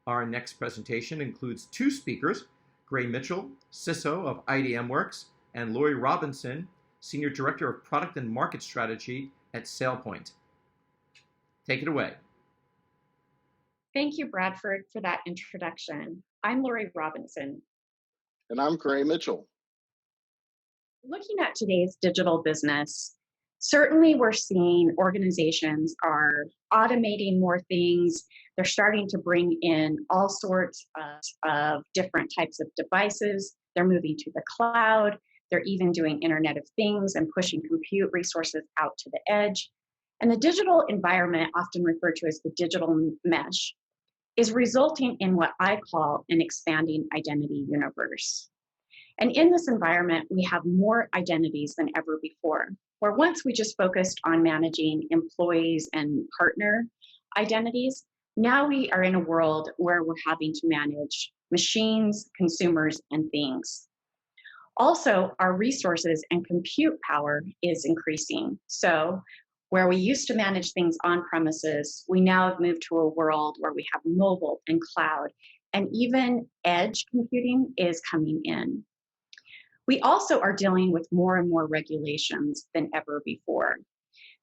Our next presentation includes two speakers, Gray Mitchell, CISO of IDMWORKS, and Lori Robinson, Senior Director of Product and Market Strategy at Sailpoint. Take it away. Thank you, Bradford, for that introduction. I'm Lori Robinson. And I'm Gray Mitchell. Looking at today's digital business, certainly we're seeing organizations are automating more things. They're starting to bring in all sorts of different types of devices. They're moving to the cloud. They're even doing Internet of Things and pushing compute resources out to the edge. And the digital environment, often referred to as the digital mesh, is resulting in what I call an expanding identity universe. And in this environment, we have more identities than ever before, where once we just focused on managing employees and partner identities, now we are in a world where we're having to manage machines, consumers, and things. Also, our resources and compute power is increasing. So where we used to manage things on premises, we now have moved to a world where we have mobile and cloud, and even edge computing is coming in. We also are dealing with more and more regulations than ever before.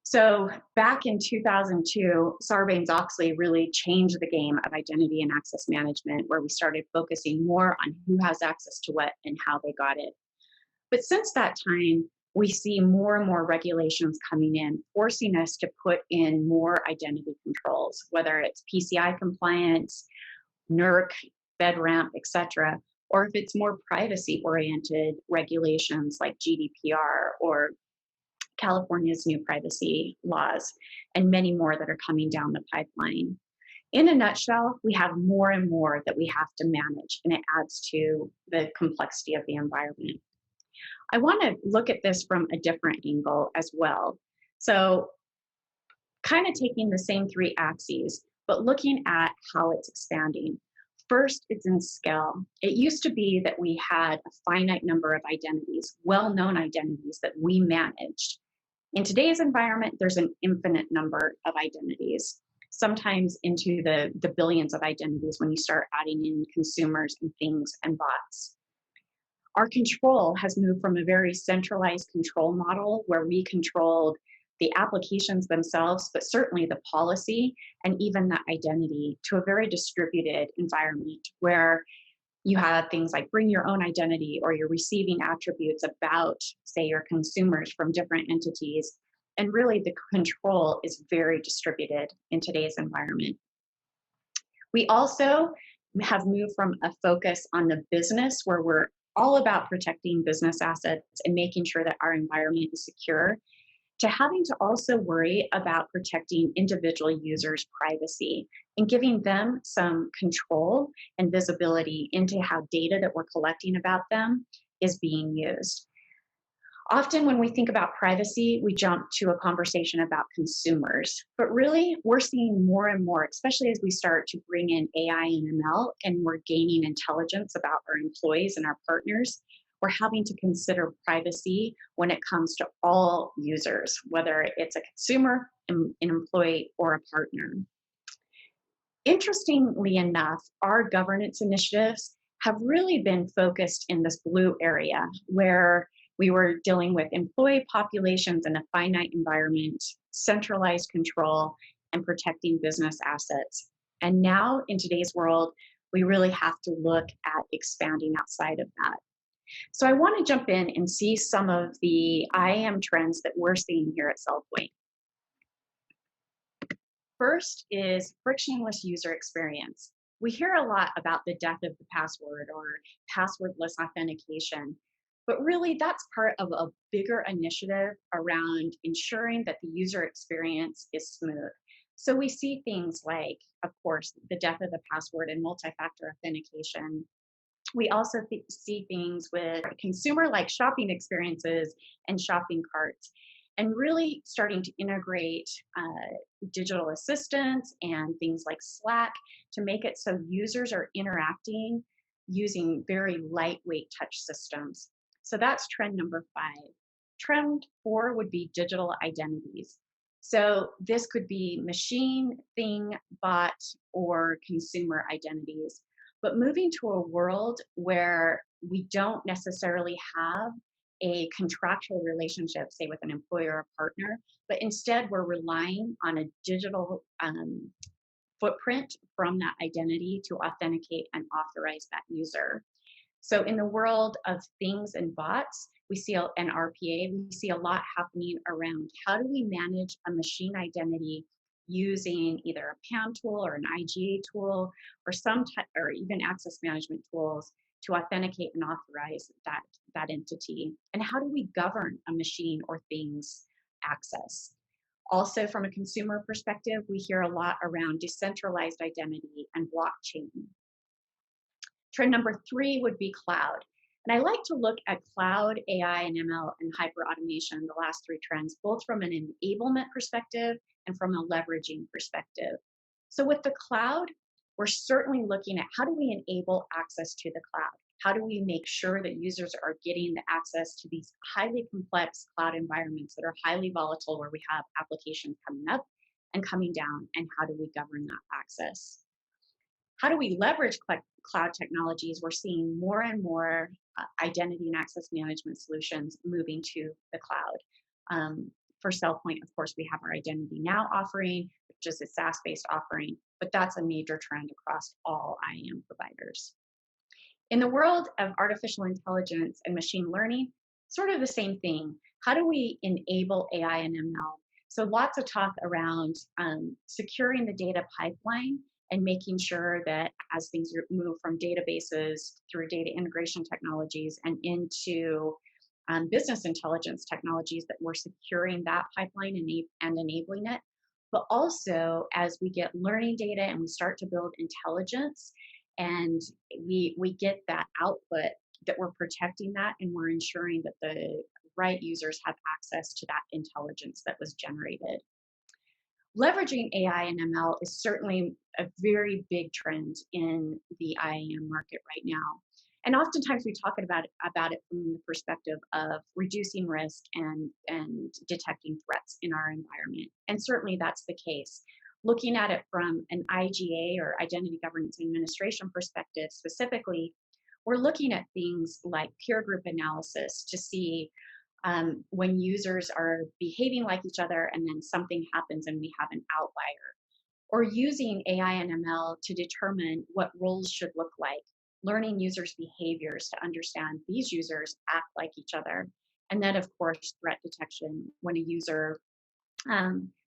So back in 2002, Sarbanes-Oxley really changed the game of identity and access management, where we started focusing more on who has access to what and how they got it. But since that time, we see more and more regulations coming in, forcing us to put in more identity controls, whether it's PCI compliance, NERC, FedRAMP, etc., or if it's more privacy-oriented regulations like GDPR or California's new privacy laws, and many more that are coming down the pipeline. In a nutshell, we have more and more that we have to manage, and it adds to the complexity of the environment. I want to look at this from a different angle as well. So kind of taking the same three axes, but looking at how it's expanding. First, it's in scale. It used to be that we had a finite number of identities, well-known identities that we managed. In today's environment, there's an infinite number of identities, sometimes into the billions of identities when you start adding in consumers and things and bots. Our control has moved from a very centralized control model where we controlled the applications themselves, but certainly the policy and even the identity, to a very distributed environment where you have things like bring your own identity, or you're receiving attributes about, say, your consumers from different entities. And really the control is very distributed in today's environment. We also have moved from a focus on the business, where we're all about protecting business assets and making sure that our environment is secure, to having to also worry about protecting individual users' privacy and giving them some control and visibility into how data that we're collecting about them is being used. Often when we think about privacy, we jump to a conversation about consumers, but really we're seeing more and more, especially as we start to bring in AI and ML and we're gaining intelligence about our employees and our partners, we're having to consider privacy when it comes to all users, whether it's a consumer, an employee, or a partner. Interestingly enough, our governance initiatives have really been focused in this blue area, where we were dealing with employee populations in a finite environment, centralized control, and protecting business assets. And now in today's world, we really have to look at expanding outside of that. So I want to jump in and see some of the IAM trends that we're seeing here at Sailpoint. First is frictionless user experience. We hear a lot about the death of the password or passwordless authentication, but really that's part of a bigger initiative around ensuring that the user experience is smooth. So we see things like, of course, the death of the password and multi-factor authentication. We also see things with consumer-like shopping experiences and shopping carts, and really starting to integrate digital assistants and things like Slack to make it so users are interacting using very lightweight touch systems. So that's trend number 5. Trend 4 would be digital identities. So this could be machine, thing, bot, or consumer identities. But moving to a world where we don't necessarily have a contractual relationship, say with an employer or partner, but instead we're relying on a digital footprint from that identity to authenticate and authorize that user. So in the world of things and bots, we see and RPA, we see a lot happening around how do we manage a machine identity using either a PAM tool or an IGA tool or some type, or even access management tools to authenticate and authorize that entity. And how do we govern a machine or things access? Also, from a consumer perspective, we hear a lot around decentralized identity and blockchain. Trend number 3 would be cloud. And I like to look at cloud, AI, and ML and hyperautomation, the last 3 trends, both from an enablement perspective and from a leveraging perspective. So with the cloud, we're certainly looking at how do we enable access to the cloud? How do we make sure that users are getting the access to these highly complex cloud environments that are highly volatile, where we have applications coming up and coming down, and how do we govern that access? How do we leverage cloud technologies? We're seeing more and more identity and access management solutions moving to the cloud. For Sailpoint, of course, we have our Identity Now offering, which is a SaaS-based offering, but that's a major trend across all IAM providers. In the world of artificial intelligence and machine learning, sort of the same thing. How do we enable AI and ML? So lots of talk around securing the data pipeline and making sure that as things move from databases through data integration technologies and into business intelligence technologies, that we're securing that pipeline and enabling it. But also, as we get learning data and we start to build intelligence, and we get that output, that we're protecting that and we're ensuring that the right users have access to that intelligence that was generated. Leveraging AI and ML is certainly a very big trend in the IAM market right now. And oftentimes we talk about it from the perspective of reducing risk and detecting threats in our environment. And certainly that's the case. Looking at it from an IGA or Identity Governance Administration perspective specifically, we're looking at things like peer group analysis to see when users are behaving like each other and then something happens and we have an outlier. Or using AI and ML to determine what roles should look like, learning users' behaviors to understand these users act like each other. And then, of course, threat detection when a user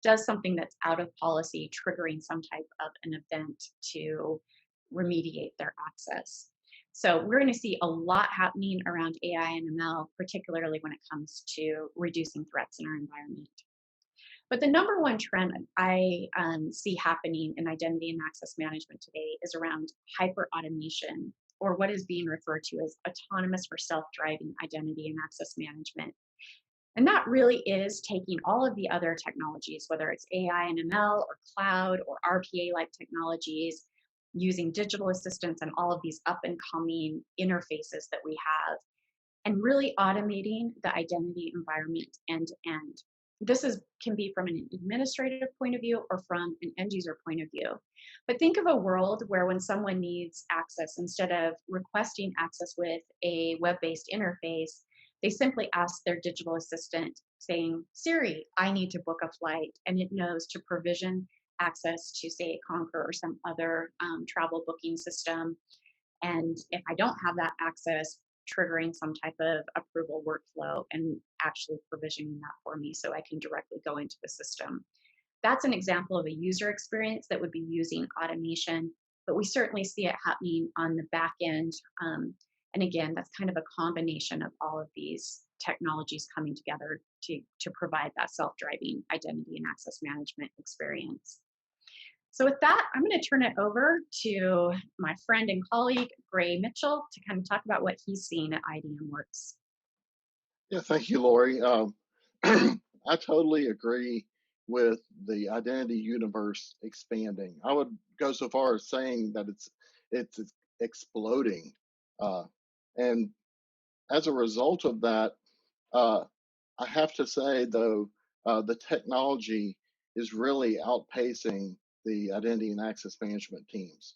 does something that's out of policy, triggering some type of an event to remediate their access. So we're going to see a lot happening around AI and ML, particularly when it comes to reducing threats in our environment. But the number one trend I see happening in identity and access management today is around hyper-automation, or what is being referred to as autonomous or self-driving identity and access management. And that really is taking all of the other technologies, whether it's AI and ML or cloud or RPA-like technologies, using digital assistants and all of these up and coming interfaces that we have, and really automating the identity environment end to end. This can be from an administrative point of view or from an end user point of view. But think of a world where when someone needs access, instead of requesting access with a web-based interface, they simply ask their digital assistant saying, Siri, I need to book a flight, and it knows to provision access to, say, Concur or some other travel booking system. And if I don't have that access, triggering some type of approval workflow and actually provisioning that for me so I can directly go into the system. That's an example of a user experience that would be using automation, but we certainly see it happening on the back end. And again, that's kind of a combination of all of these technologies coming together to provide that self-driving identity and access management experience. So with that, I'm going to turn it over to my friend and colleague, Gray Mitchell, to kind of talk about what he's seeing at IDMWORKS. Yeah, thank you, Lori. I totally agree with the identity universe expanding. I would go so far as saying that it's exploding. And as a result of that, I have to say, though, the technology is really outpacing the identity and access management teams.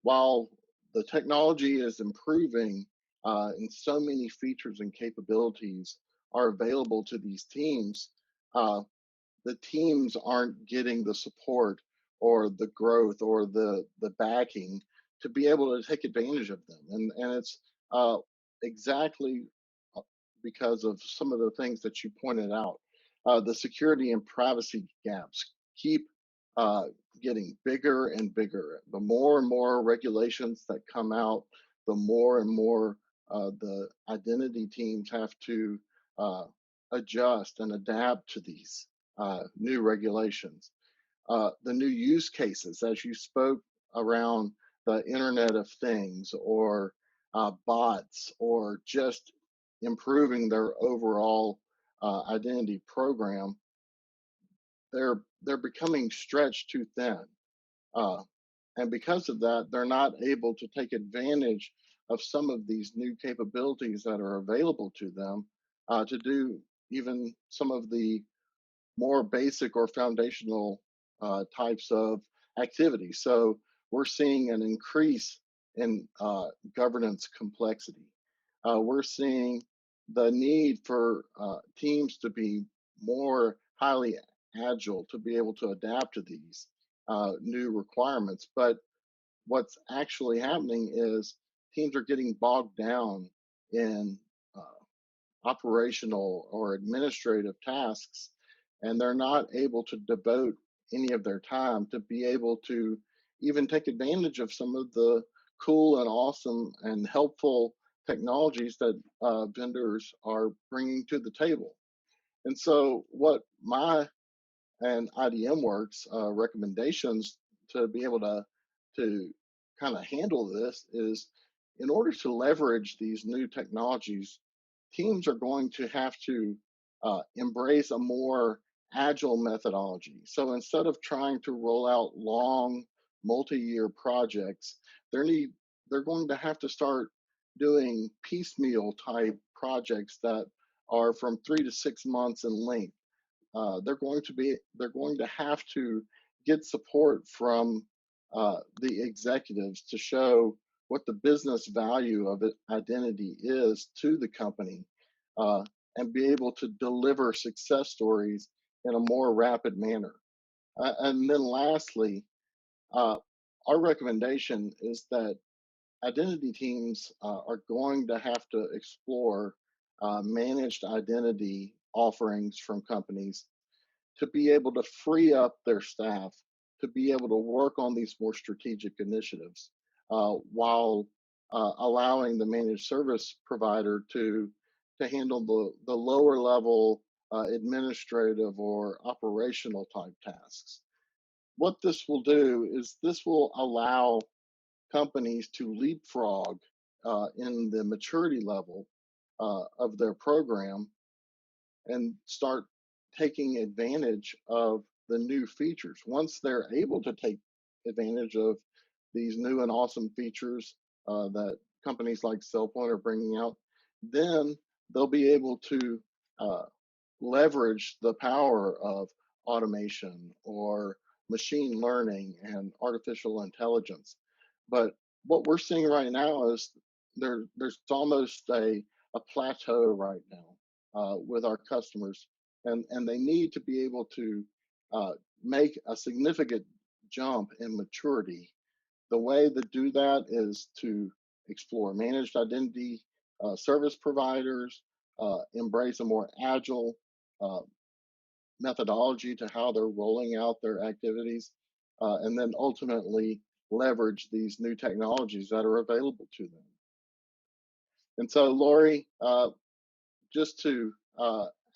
While the technology is improving and so many features and capabilities are available to these teams, uh, the teams aren't getting the support or the growth or the backing to be able to take advantage of them. And it's uh, exactly uh, because of some of the things that you pointed out. The security and privacy gaps keep uh, getting bigger and bigger. The more and more regulations that come out, the more and more the identity teams have to uh, adjust and adapt to these new regulations. The new use cases, as you spoke around the Internet of Things or bots or just improving their overall identity program, they're becoming stretched too thin. Uh, and because of that, they're not able to take advantage of some of these new capabilities that are available to them to do even some of the more basic or foundational types of activities. So we're seeing an increase in governance complexity. We're seeing the need for teams to be more highly agile to be able to adapt to these new requirements. But what's actually happening is teams are getting bogged down in operational or administrative tasks, and they're not able to devote any of their time to be able to even take advantage of some of the cool and awesome and helpful technologies that vendors are bringing to the table. And so, what my and IDMWORKS recommendations to be able to kind of handle this is, in order to leverage these new technologies, teams are going to have to embrace a more agile methodology. So instead of trying to roll out long multi-year projects, they're going to have to start doing piecemeal type projects that are from 3 to 6 months in length. They're going to have to get support from the executives to show what the business value of identity is to the company, uh, and be able to deliver success stories in a more rapid manner. And then lastly, uh, our recommendation is that identity teams are going to have to explore managed identity offerings from companies to be able to free up their staff to be able to work on these more strategic initiatives while allowing the managed service provider to handle the lower level administrative or operational type tasks. What this will do is this will allow companies to leapfrog in the maturity level of their program and start taking advantage of the new features. Once they're able to take advantage of these new and awesome features that companies like Sailpoint are bringing out, then they'll be able to uh, leverage the power of automation or machine learning and artificial intelligence. But what we're seeing right now is there's almost a plateau right now with our customers, and they need to be able to make a significant jump in maturity. The way to do that is to explore managed identity service providers, embrace a more agile uh, methodology to how they're rolling out their activities, and then ultimately leverage these new technologies that are available to them. And so, Lori, just to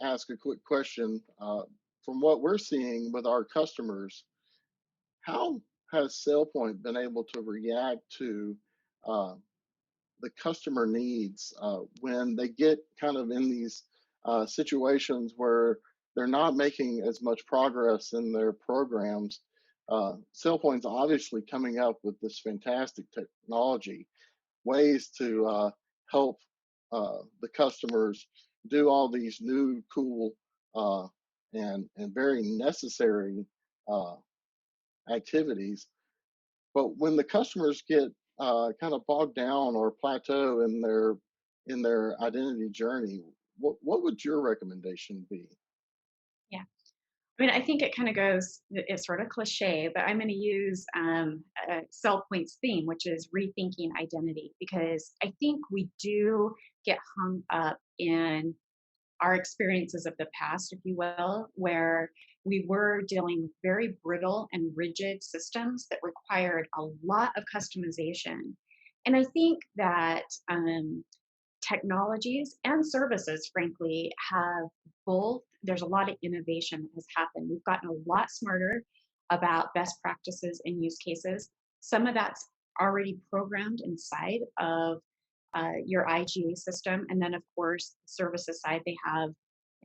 ask a quick question, from what we're seeing with our customers, how has SailPoint been able to react to uh, the customer needs when they get kind of in these situations where they're not making as much progress in their programs? SailPoint's obviously coming up with this fantastic technology, ways to help the customers do all these new, cool, and very necessary uh, activities. But when the customers get kind of bogged down or plateau in their identity journey, what would your recommendation be? Yeah. I mean, I think it kind of goes, it's sort of cliche, but I'm going to use Sailpoint's theme, which is rethinking identity, because I think we do get hung up in our experiences of the past, if you will, where we were dealing with very brittle and rigid systems that required a lot of customization. And I think that technologies and services, frankly, have both. There's a lot of innovation that has happened. We've gotten a lot smarter about best practices and use cases. Some of that's already programmed inside of your IGA system, and then of course, the services side, they have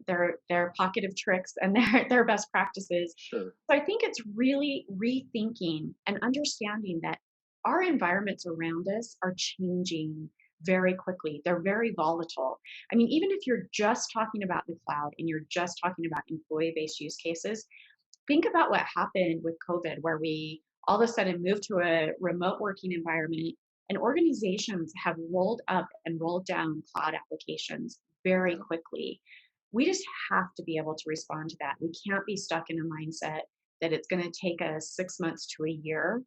their pocket of tricks and their best practices. Sure. So I think it's really rethinking and understanding that our environments around us are changing very quickly. They're very volatile. I mean, even if you're just talking about the cloud and you're just talking about employee-based use cases, think about what happened with COVID, where we all of a sudden moved to a remote working environment, and organizations have rolled up and rolled down cloud applications very Yeah. quickly. We just have to be able to respond to that. We can't be stuck in a mindset that it's going to take us 6 months to a year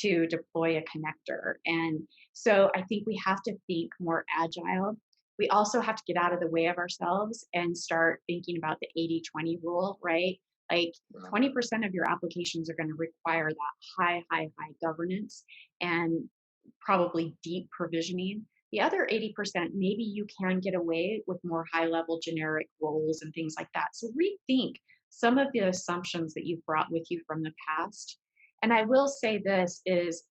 to deploy a connector. And so I think we have to think more agile. We also have to get out of the way of ourselves and start thinking about the 80-20 rule, right? Like Right. 20% of your applications are going to require that high governance and probably deep provisioning. The other 80%, maybe you can get away with more high level generic roles and things like that. So rethink some of the assumptions that you've brought with you from the past. And I will say this is,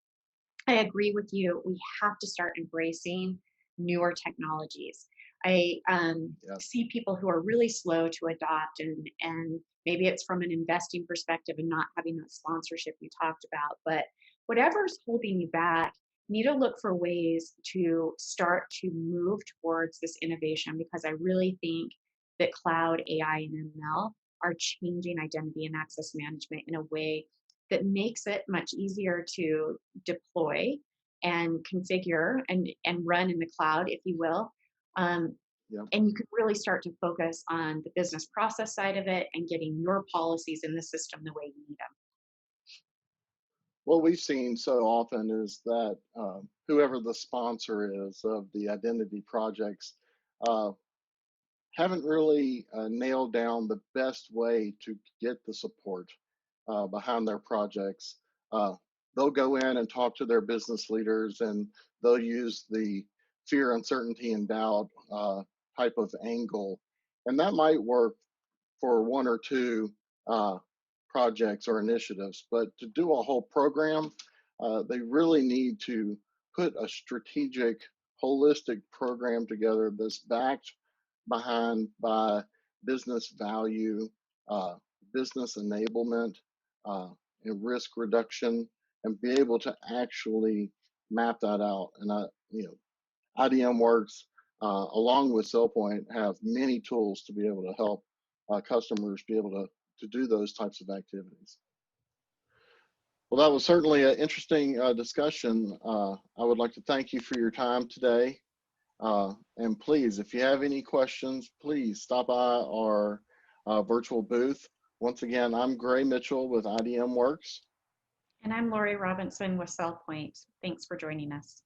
I agree with you. We have to start embracing newer technologies. I Yeah. see people who are really slow to adopt, and maybe it's from an investing perspective and not having that sponsorship you talked about. But whatever's holding you back, you need to look for ways to start to move towards this innovation, because I really think that cloud, AI, and ML are changing identity and access management in a way that makes it much easier to deploy and configure and run in the cloud, if you will. Um, Yeah. and you can really start to focus on the business process side of it and getting your policies in the system the way you need them. What we've seen so often is that whoever the sponsor is of the identity projects uh, haven't really nailed down the best way to get the support behind their projects. Uh, they'll go in and talk to their business leaders, and they'll use the fear, uncertainty, and doubt type of angle. And that might work for one or two uh, projects or initiatives, but to do a whole program, they really need to put a strategic, holistic program together that's backed behind by business value, uh, business enablement, uh, and risk reduction, and be able to actually map that out. And IDMWORKS, along with Sailpoint, have many tools to be able to help customers be able to do those types of activities. Well, that was certainly an interesting discussion. I would like to thank you for your time today. And please, if you have any questions, please stop by our virtual booth. Once again, I'm Gray Mitchell with IDMWORKS. And I'm Lori Robinson with Sailpoint. Thanks for joining us.